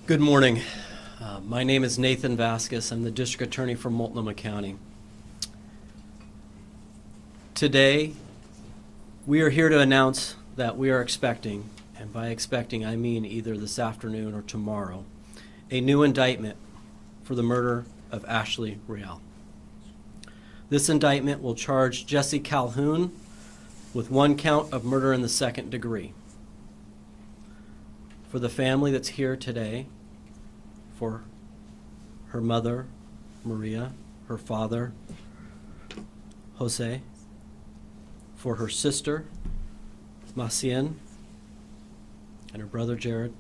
Good morning. My name is Nathan Vasquez. I'm the District Attorney for Multnomah County. Today, we are here to announce that we are expecting, and by expecting I mean either this afternoon or tomorrow, a new indictment for the murder of Ashley Real. This indictment will charge Jesse Calhoun with 1 count of murder in the 2nd degree. For the family that's here today, for her mother, Maria, her father, Jose, for her sister, Macien, and her brother, Jared.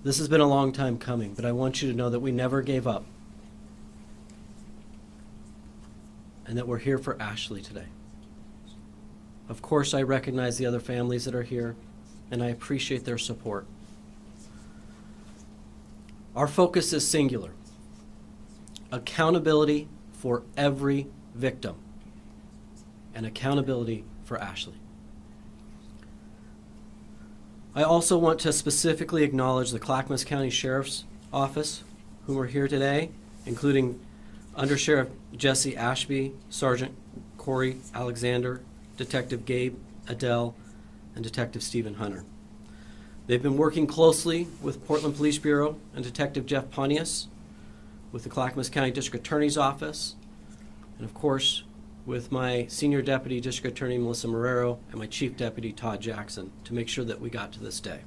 This has been a long time coming, but I want you to know that we never gave up and that we're here for Ashley today. Of course, I recognize the other families that are here, and I appreciate their support. Our focus is singular: accountability for every victim and accountability for Ashley. I also want to specifically acknowledge the Clackamas County Sheriff's Office, who are here today, including Under Sheriff Jesse Ashby, Sergeant Corey Alexander, Detective Gabe Adele, and Detective Stephen Hunter. They've been working closely with Portland Police Bureau and Detective Jeff Pontius, with the Clackamas County District Attorney's Office, and of course with my Senior Deputy District Attorney Melissa Marrero and my Chief Deputy Todd Jackson to make sure that we got to this day.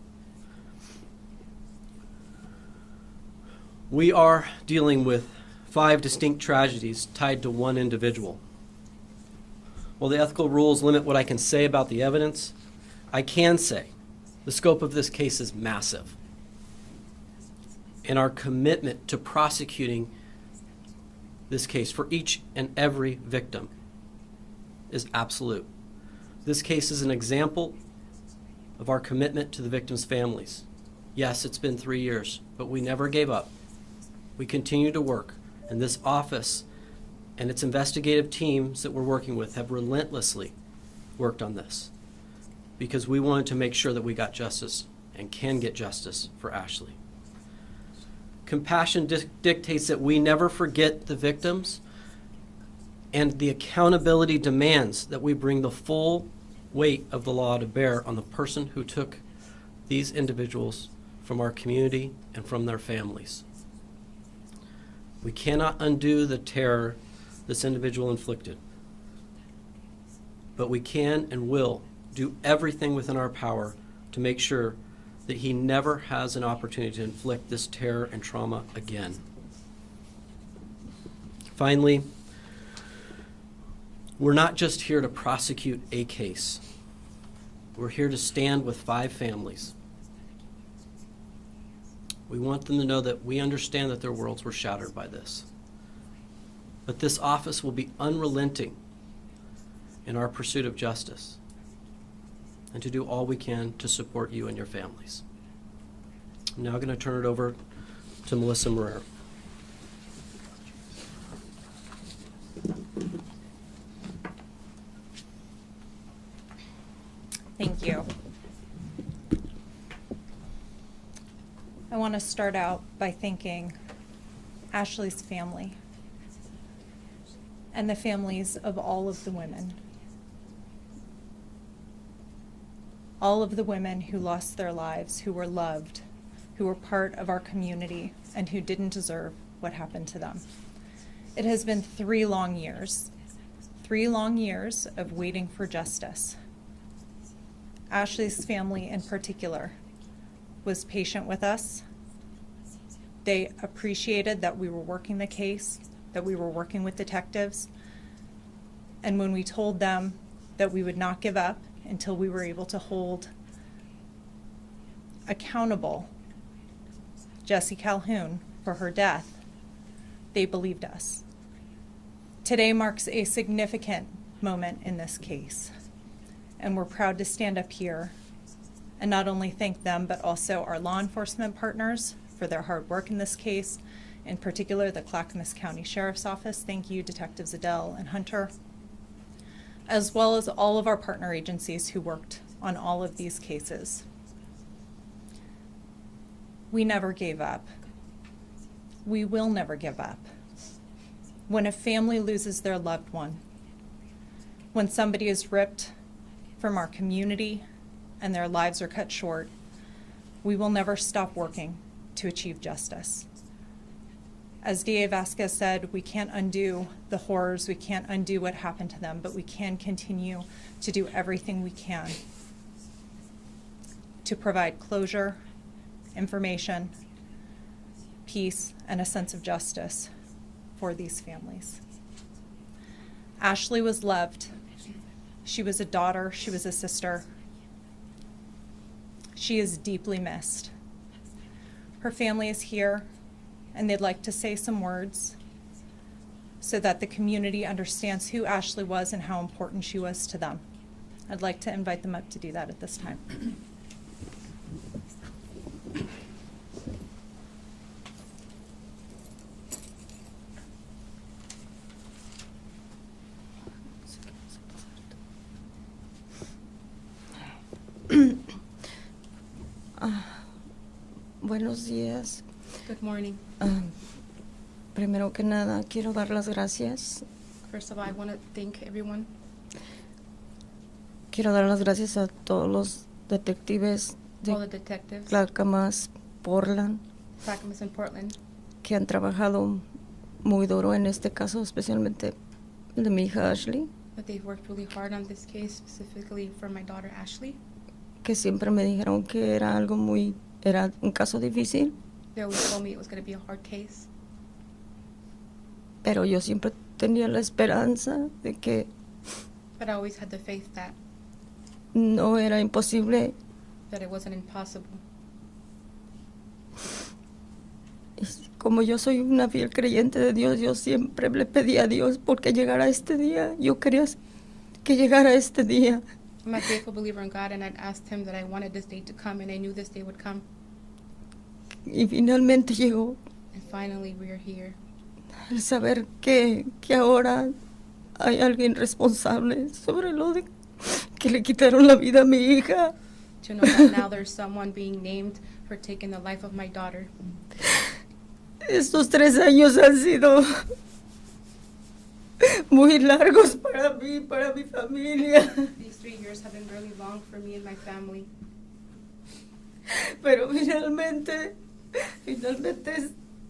We are dealing with 5 distinct tragedies tied to one individual. While the ethical rules limit what I can say about the evidence, I can say the scope of this case is massive, and our commitment to prosecuting this case for each and every victim is absolute. This case is an example of our commitment to the victims' families. Yes, it's been 3 years, but we never gave up. We continue to work, and this office and its investigative teams that we're working with have relentlessly worked on this, because we wanted to make sure that we got justice and can get justice for Ashley. Compassion dictates that we never forget the victims, and the accountability demands that we bring the full weight of the law to bear on the person who took these individuals from our community and from their families. We cannot undo the terror this individual inflicted, but we can and will do everything within our power to make sure that he never has an opportunity to inflict this terror and trauma again. Finally, we're not just here to prosecute a case. We're here to stand with 5 families. We want them to know that we understand that their worlds were shattered by this. But this office will be unrelenting in our pursuit of justice, and to do all we can to support you and your families. I'm now going to turn it over to Melissa Marrero. Thank you. I want to start out by thanking Ashley's family and the families of all of the women. All of the women who lost their lives, who were loved, who were part of our community, and who didn't deserve what happened to them. It has been 3 long years. 3 long years of waiting for justice. Ashley's family in particular was patient with us. They appreciated that we were working the case, that we were working with detectives, and when we told them that we would not give up until we were able to hold accountable Jesse Calhoun for her death, they believed us. Today marks a significant moment in this case, and we're proud to stand up here and not only thank them, but also our law enforcement partners for their hard work in this case, in particular the Clackamas County Sheriff's Office. Thank you, Detectives Adele and Hunter, as well as all of our partner agencies who worked on all of these cases. We never gave up. We will never give up. When a family loses their loved one, when somebody is ripped from our community and their lives are cut short, we will never stop working to achieve justice. As D.A. Vasquez said, we can't undo the horrors, we can't undo what happened to them, but we can continue to do everything we can to provide closure, information, peace, and a sense of justice for these families. Ashley was loved. She was a daughter, she was a sister. She is deeply missed. Her family is here, and they'd like to say some words so that the community understands who Ashley was and how important she was to them. I'd like to invite them up to do that at this time. Buenos días. Good morning. Primero que nada, quiero dar las gracias. First of all, I want to thank everyone. Quiero dar las gracias a todos los detectives All the de detectives, Clackamas, Portland, Clackamas and Portland, que han trabajado muy duro en este caso, especialmente el de mi hija Ashley, that they've worked really hard on this case, specifically for my daughter Ashley. que siempre me dijeron que era un caso difícil, They always told me it was going to be a hard case, pero yo siempre tenía la esperanza de que but I always had the faith that no era imposible. it wasn't impossible. Y como yo soy una fiel creyente de Dios, yo siempre le pedí a Dios porque llegara este día. Yo quería que llegara este día. I'm a faithful believer in God, and I'd asked him that I wanted this day to come, and I knew this day would come. Y finalmente llegó. And finally, we are here. El saber que ahora hay alguien responsable sobre lo de que le quitaron la vida a mi hija. To know that now there's someone being named for taking the life of my daughter. Estos 3 años han sido muy largos para mí, para mi familia. These 3 years have been really long for me and my family. Pero finalmente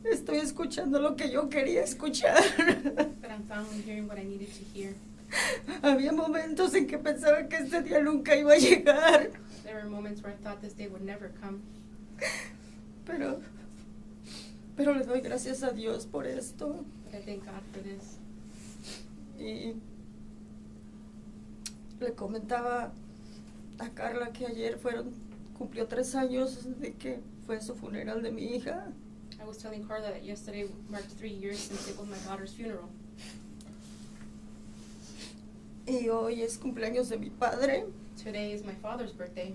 estoy escuchando lo que yo quería escuchar. But I'm finally hearing what I needed to hear. Había momentos en que pensaba que este día nunca iba a llegar. There were moments where I thought this day would never come. Pero le doy gracias a Dios por esto. But I thank God for this. Y le comentaba a Carla que ayer cumplió 3 años de que fue su funeral de mi hija. I was telling Carla that yesterday marked 3 years since it was my daughter's funeral. Y hoy es cumpleaños de mi padre. Today is my father's birthday.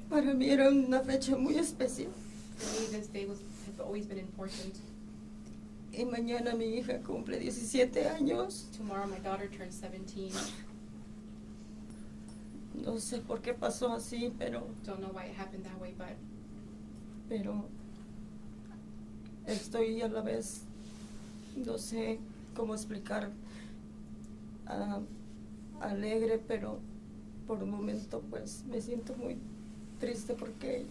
Para mí era una fecha muy especial. For me, this day has always been important. Y mañana mi hija cumple 17 años. Tomorrow my daughter turns 17. No sé por qué pasó así, pero Don't know why it happened that way, but estoy a la vez, no sé cómo explicar, alegre, pero por un momento pues me siento muy triste porque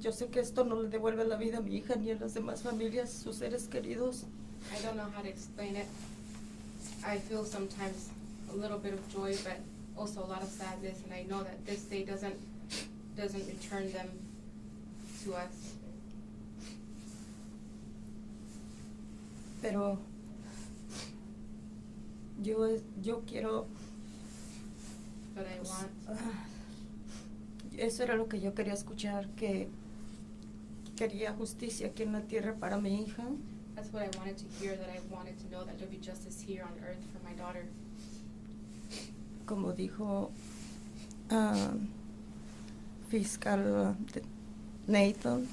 yo sé que esto no le devuelve la vida a mi hija ni a las demás familias, sus seres queridos. I don't know how to explain it. I feel sometimes a little bit of joy, but also a lot of sadness, and I know that this day doesn't return them to us. Pero yo quiero, But I want, eso era lo que yo quería escuchar, que quería justicia aquí en la tierra para mi hija. that's what I wanted to hear, that I wanted to know that there'll be justice here on earth for my daughter. Como dijo fiscal Nathan,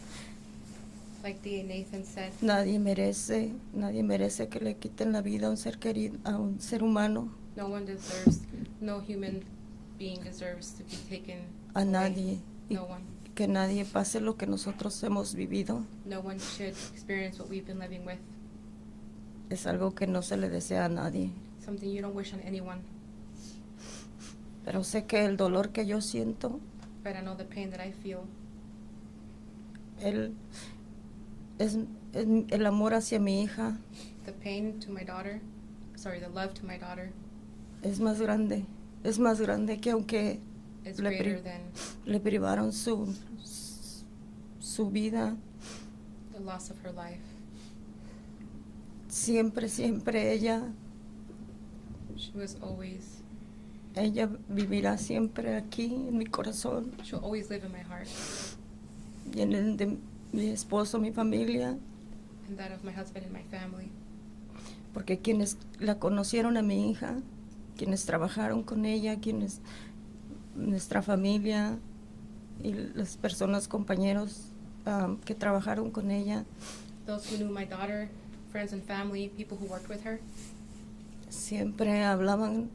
Like D.A. Nathan said, nadie merece que le quiten la vida a un ser querido, a un ser humano, no human being deserves to be taken a away. nadie. No one. que nadie pase lo que nosotros hemos vivido. No one should experience what we've been living with. Es algo que no se le desea a nadie. Something you don't wish on anyone. Pero sé que el dolor que yo siento, But I know the pain that I feel. es el amor hacia mi hija The pain to my daughter. Sorry, the love to my daughter es más grande. Es más grande que aunque is le, greater than le privaron su vida. the loss of her life. Siempre, siempre ella She was always, vivirá siempre aquí en mi corazón she'll always live in my heart y en el de mi esposo, mi familia, and that of my husband and my family. porque quienes la conocieron a mi hija, quienes trabajaron con ella, nuestra familia y las personas, compañeros que trabajaron con ella, Those who knew my daughter, friends and family, people who worked with her, siempre hablaban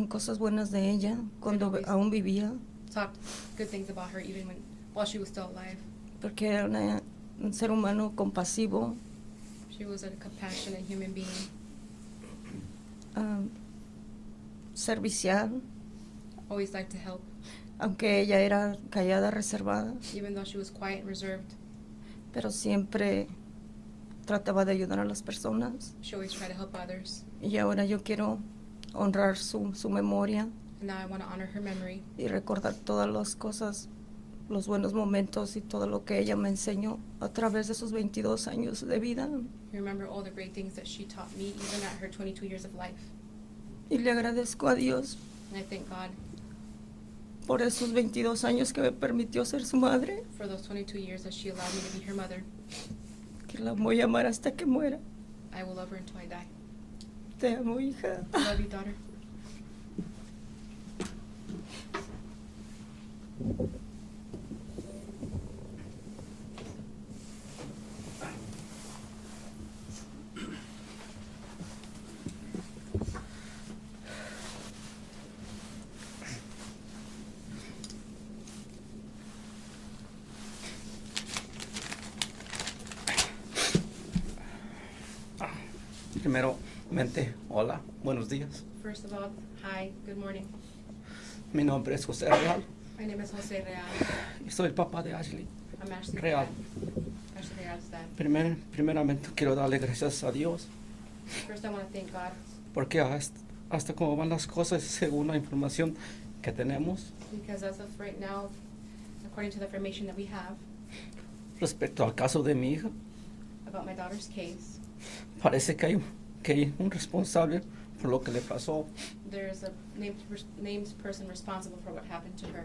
cosas buenas de ella cuando aún vivía, talked good things about her even while she was still alive. porque era un ser humano compasivo, She was a compassionate human being, servicial, always liked to help, aunque ella era callada, reservada, even though she was quiet and reserved. pero siempre trataba de ayudar a las personas. She always tried to help others. Y ahora yo quiero honrar su memoria And now I want to honor her memory y recordar todas las cosas, los buenos momentos y todo lo que ella me enseñó a través de sus 22 años de vida. remember all the great things that she taught me, even at her 22 years of life. Y le agradezco a Dios And I thank God por esos 22 años que me permitió ser su madre, for those 22 years that she allowed me to be her mother. que la voy a amar hasta que muera. I will love her until I die. Te amo, hija. I love you, daughter. Primeramente, hola, buenos días. First of all, hi, good morning. Mi nombre es José Real My name is Jose Real. y soy el papá de Ashley. I'm Ashley Real. Ashley Real's dad. Primeramente quiero darle gracias a Dios First, I want to thank God porque hasta cómo van las cosas según la información que tenemos because as of right now, according to the information that we have respecto al caso de mi hija, about my daughter's case, parece que hay un responsable por lo que le pasó. there is a named person responsible for what happened to her.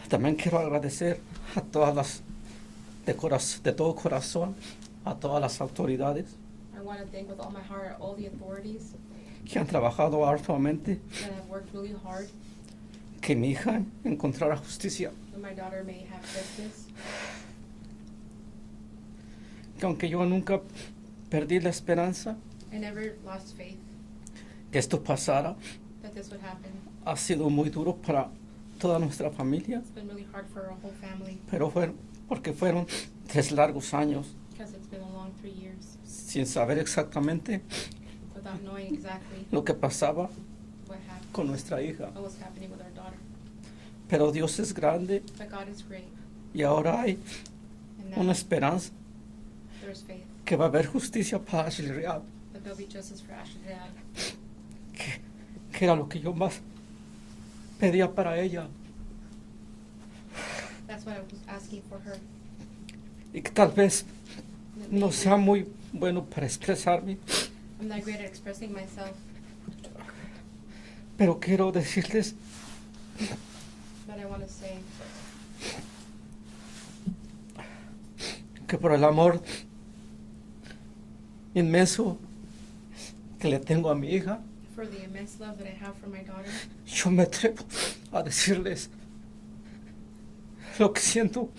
También quiero agradecer a todas las, de todo corazón, a todas las autoridades I want to thank with all my heart all the authorities que han trabajado arduamente that have worked really hard que mi hija encontrara justicia. that my daughter may have justice. Que aunque yo nunca perdí la esperanza I never lost faith que esto pasara, that this would happen. ha sido muy duro para toda nuestra familia, It's been really hard for our whole family pero porque fueron 3 largos años because it's been a long 3 years sin saber exactamente without knowing exactly lo que pasaba what happened, con nuestra hija. what was happening with our daughter. Pero Dios es grande But God is great, y ahora hay and now una esperanza there's faith que va a haber justicia para Ashley Real, that there'll be justice for Ashley Real. que era lo que yo más pedía para ella That's what I was asking for her. y que tal vez That no maybe sea muy bueno para expresarme, I'm not great at expressing myself, pero quiero decirles but I want to say que por el amor inmenso que le tengo a mi hija, for the immense love that I have for my daughter, yo me atrevo a decirles lo que siento,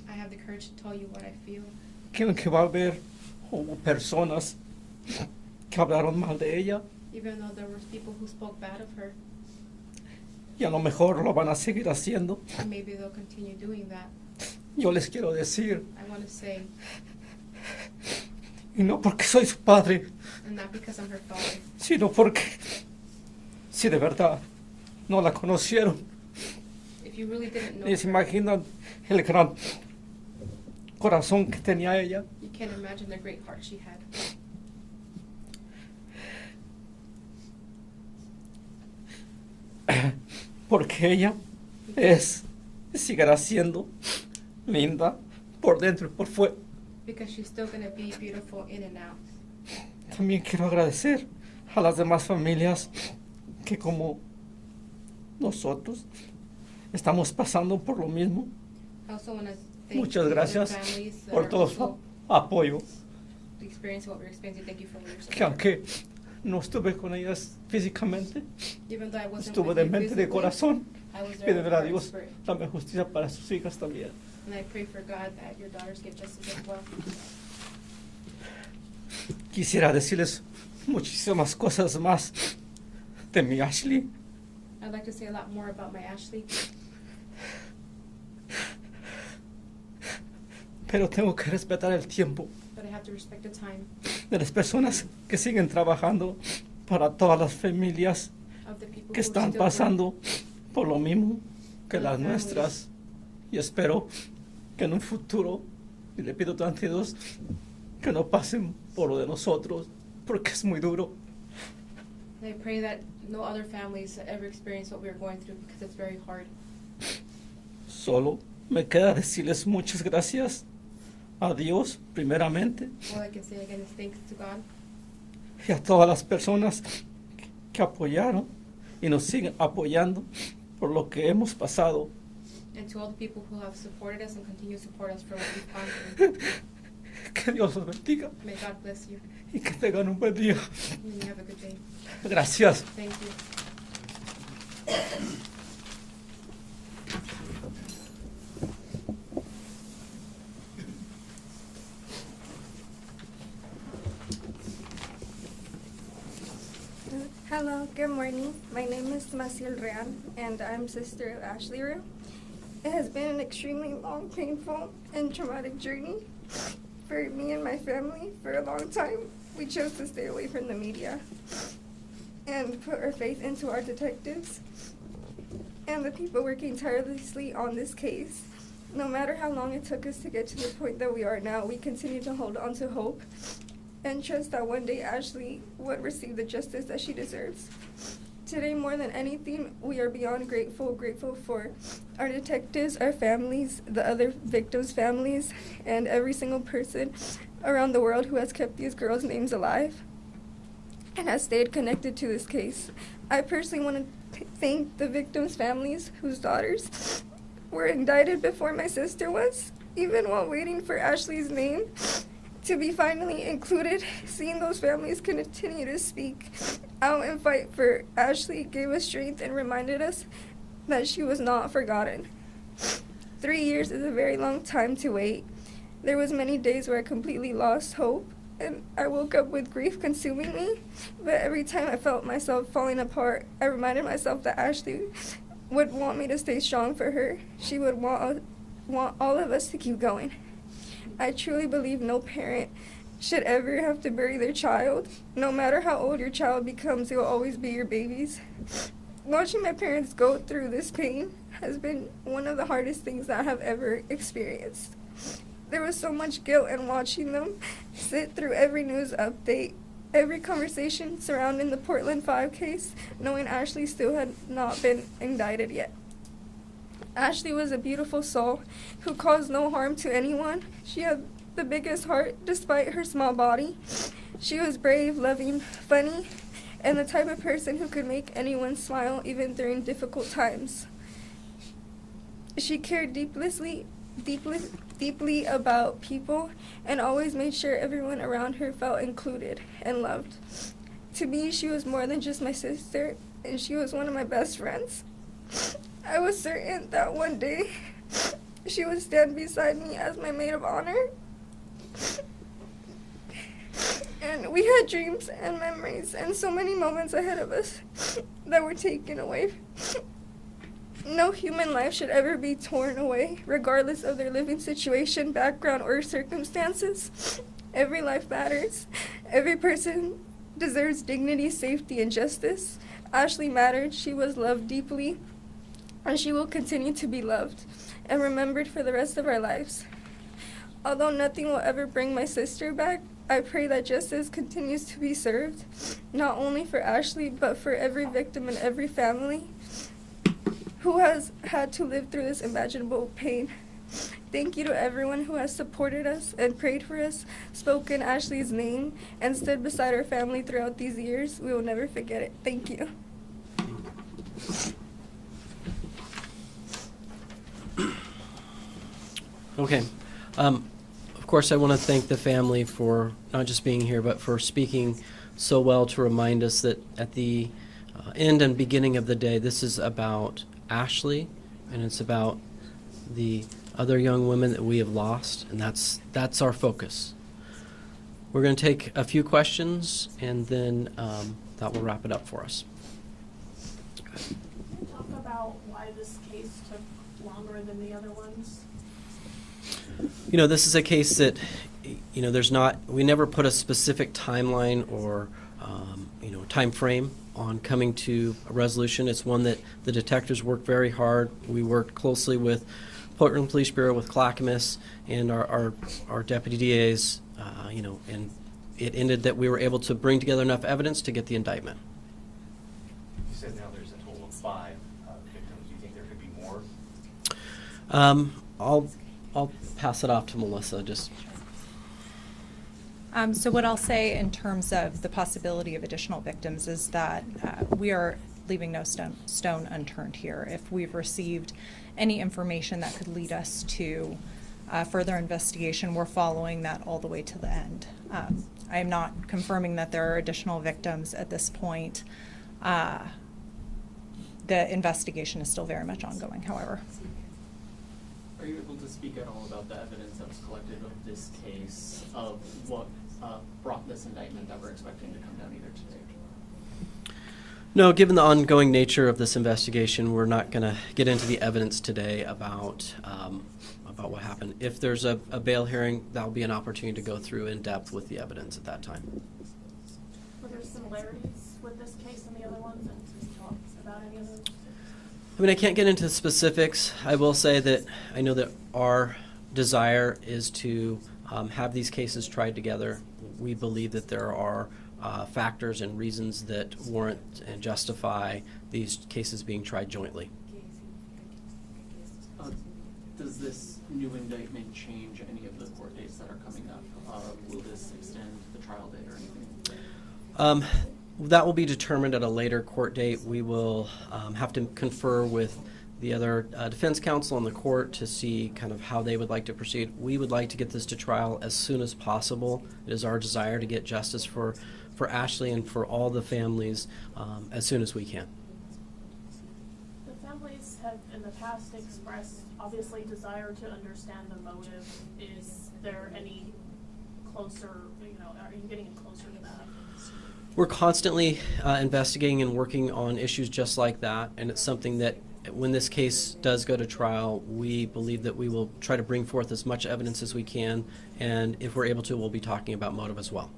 I have the courage to tell you what I feel. que aunque va a haber personas que hablaron mal de ella, Even though there were people who spoke bad of her, y a lo mejor lo van a seguir haciendo. and maybe they'll continue doing that. Yo les quiero decir, I want to say, y no porque soy su padre, and not because I'm her father, sino porque si de verdad no la conocieron, if you really didn't know ni se her, imaginan el gran corazón que tenía ella. you can't imagine the great heart she had. Porque ella seguirá siendo linda por dentro y por fuera. Because she's still going to be beautiful in and out. También quiero agradecer a las demás familias que como nosotros estamos pasando por lo mismo. I also want to thank Muchas the other gracias families that por are todo su also apoyo, experiencing what we're experiencing. Thank you for your que support. aunque no estuve con ellas físicamente, Even though I wasn't estuve with de you mente, de physically, corazón. I was Y there de with verdad heart and Dios spirit. dame justicia para sus hijas también. And I pray for God that your daughters get justice as well. Quisiera decirles muchísimas cosas más de mi Ashley, I'd like to say a lot more about my Ashley, pero tengo que respetar el tiempo but I have to respect the time de las personas que siguen trabajando para todas las familias of the people que who están still pasando por lo mismo que Las las familias. nuestras. Y espero que en un futuro, y le pido tanto a Dios, que no pasen por lo de nosotros, porque es muy duro. work. And I pray that no other families ever experience what we're going through because it's very hard. Solo me queda decirles muchas gracias a Dios, primeramente, All I can say again is thanks to God y a todas las personas que apoyaron y nos siguen apoyando por lo que hemos pasado. and to all the people who have supported us and continue to support us for what we've gone through. Que Dios los bendiga May God bless you y que tengan un buen día. and you have a good day. Gracias. Thank you. Hello, good morning. My name is Maciel Rean, and I'm sister of Ashley Rue. It has been an extremely long, painful, and traumatic journey for me and my family. For a long time, we chose to stay away from the media and put our faith into our detectives and the people working tirelessly on this case. No matter how long it took us to get to the point that we are now, we continue to hold on to hope and trust that one day Ashley would receive the justice that she deserves. Today, more than anything, we are beyond grateful for our detectives, our families, the other victims' families, and every single person around the world who has kept these girls' names alive and has stayed connected to this case. I personally want to thank the victims' families whose daughters were indicted before my sister was, even while waiting for Ashley's name to be finally included. Seeing those families continue to speak out and fight for Ashley gave us strength and reminded us that she was not forgotten. 3 years is a very long time to wait. There was many days where I completely lost hope and I woke up with grief consuming me, but every time I felt myself falling apart, I reminded myself that Ashley would want me to stay strong for her. She would want all of us to keep going. I truly believe no parent should ever have to bury their child. No matter how old your child becomes, they will always be your babies. Watching my parents go through this pain has been one of the hardest things that I have ever experienced. There was so much guilt in watching them sit through every news update, every conversation surrounding the Portland 5 case, knowing Ashley still had not been indicted yet. Ashley was a beautiful soul who caused no harm to anyone. She had the biggest heart despite her small body. She was brave, loving, funny, and the type of person who could make anyone smile even during difficult times. She cared deeply about people and always made sure everyone around her felt included and loved. To me, she was more than just my sister, and she was one of my best friends. I was certain that one day she would stand beside me as my maid of honor. And we had dreams and memories and so many moments ahead of us that were taken away No human life should ever be torn away, regardless of their living situation, background, or circumstances. Every life matters. Every person deserves dignity, safety, and justice. Ashley mattered. She was loved deeply, and she will continue to be loved and remembered for the rest of our lives. Although nothing will ever bring my sister back, I pray that justice continues to be served, not only for Ashley, but for every victim and every family who has had to live through this unimaginable pain. Thank you to everyone who has supported us and prayed for us, spoken Ashley's name, and stood beside our family throughout these years. We will never forget it. Thank you. Okay. Of course, I want to thank the family for not just being here, but for speaking so well to remind us that at the end and beginning of the day, this is about Ashley, and it's about the other young women that we have lost, and that's our focus. We're going to take a few questions, and then that will wrap it up for us. Can you talk about why this case took longer than the other ones? You know, this is a case that, you know, we never put a specific timeline or, time frame on coming to a resolution. It's one that the detectives worked very hard. We worked closely with Portland Police Bureau, with Clackamas, and our deputy DAs, and it ended that we were able to bring together enough evidence to get the indictment. You said now there's a total of 5 victims. Do you think there could be more? I'll pass it off to Melissa. So what I'll say in terms of the possibility of additional victims is that we are leaving no stone unturned here. If we've received any information that could lead us to further investigation, we're following that all the way to the end. I am not confirming that there are additional victims at this point. The investigation is still very much ongoing, however. Are you able to speak at all about the evidence that was collected of this case, of what brought this indictment that we're expecting to come down either today? No, given the ongoing nature of this investigation, we're not going to get into the evidence today about what happened. If there's a bail hearing, that'll be an opportunity to go through in depth with the evidence at that time. Were there similarities with this case and the other ones, and can you talk about any of those? I mean, I can't get into specifics. I will say that I know that our desire is to have these cases tried together. We believe that there are factors and reasons that warrant and justify these cases being tried jointly. Does this new indictment change any of the court dates that are coming up? Will this extend the trial date or anything? That will be determined at a later court date. We will have to confer with the other defense counsel and the court to see kind of how they would like to proceed. We would like to get this to trial as soon as possible. It is our desire to get justice for Ashley and for all the families as soon as we can. The families have in the past expressed obviously desire to understand the motive. Is there any closer, are you getting closer to that? We're constantly investigating and working on issues just like that, and it's something that when this case does go to trial, we believe that we will try to bring forth as much evidence as we can, and if we're able to, we'll be talking about motive as well.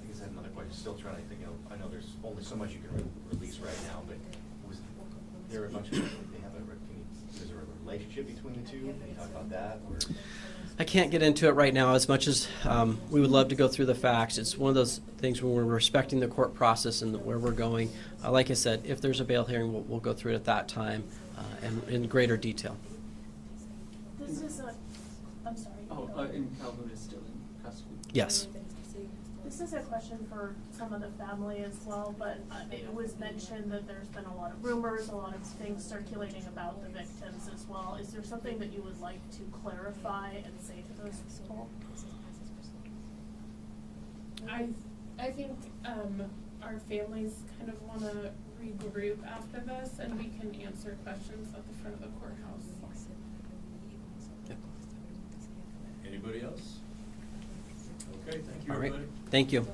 I guess I have another question. Still trying to think. I know there's only so much you can release right now, but was there a bunch of there's a relationship between the two? Can you talk about that? Or? I can't get into it right now as much as we would love to go through the facts. It's one of those things when we're respecting the court process and where we're going. Like I said, if there's a bail hearing, we'll go through it at that time and in greater detail. This is I'm sorry. And Calhoun is still in custody? Yes. This is a question for some of the family as well, but it was mentioned that there's been a lot of rumors, a lot of things circulating about the victims as well. Is there something that you would like to clarify and say to those people? I think our families kind of want to regroup after this, and we can answer questions at the front of the courthouse. Anybody else? Okay, thank you, All right. everybody. Thank you.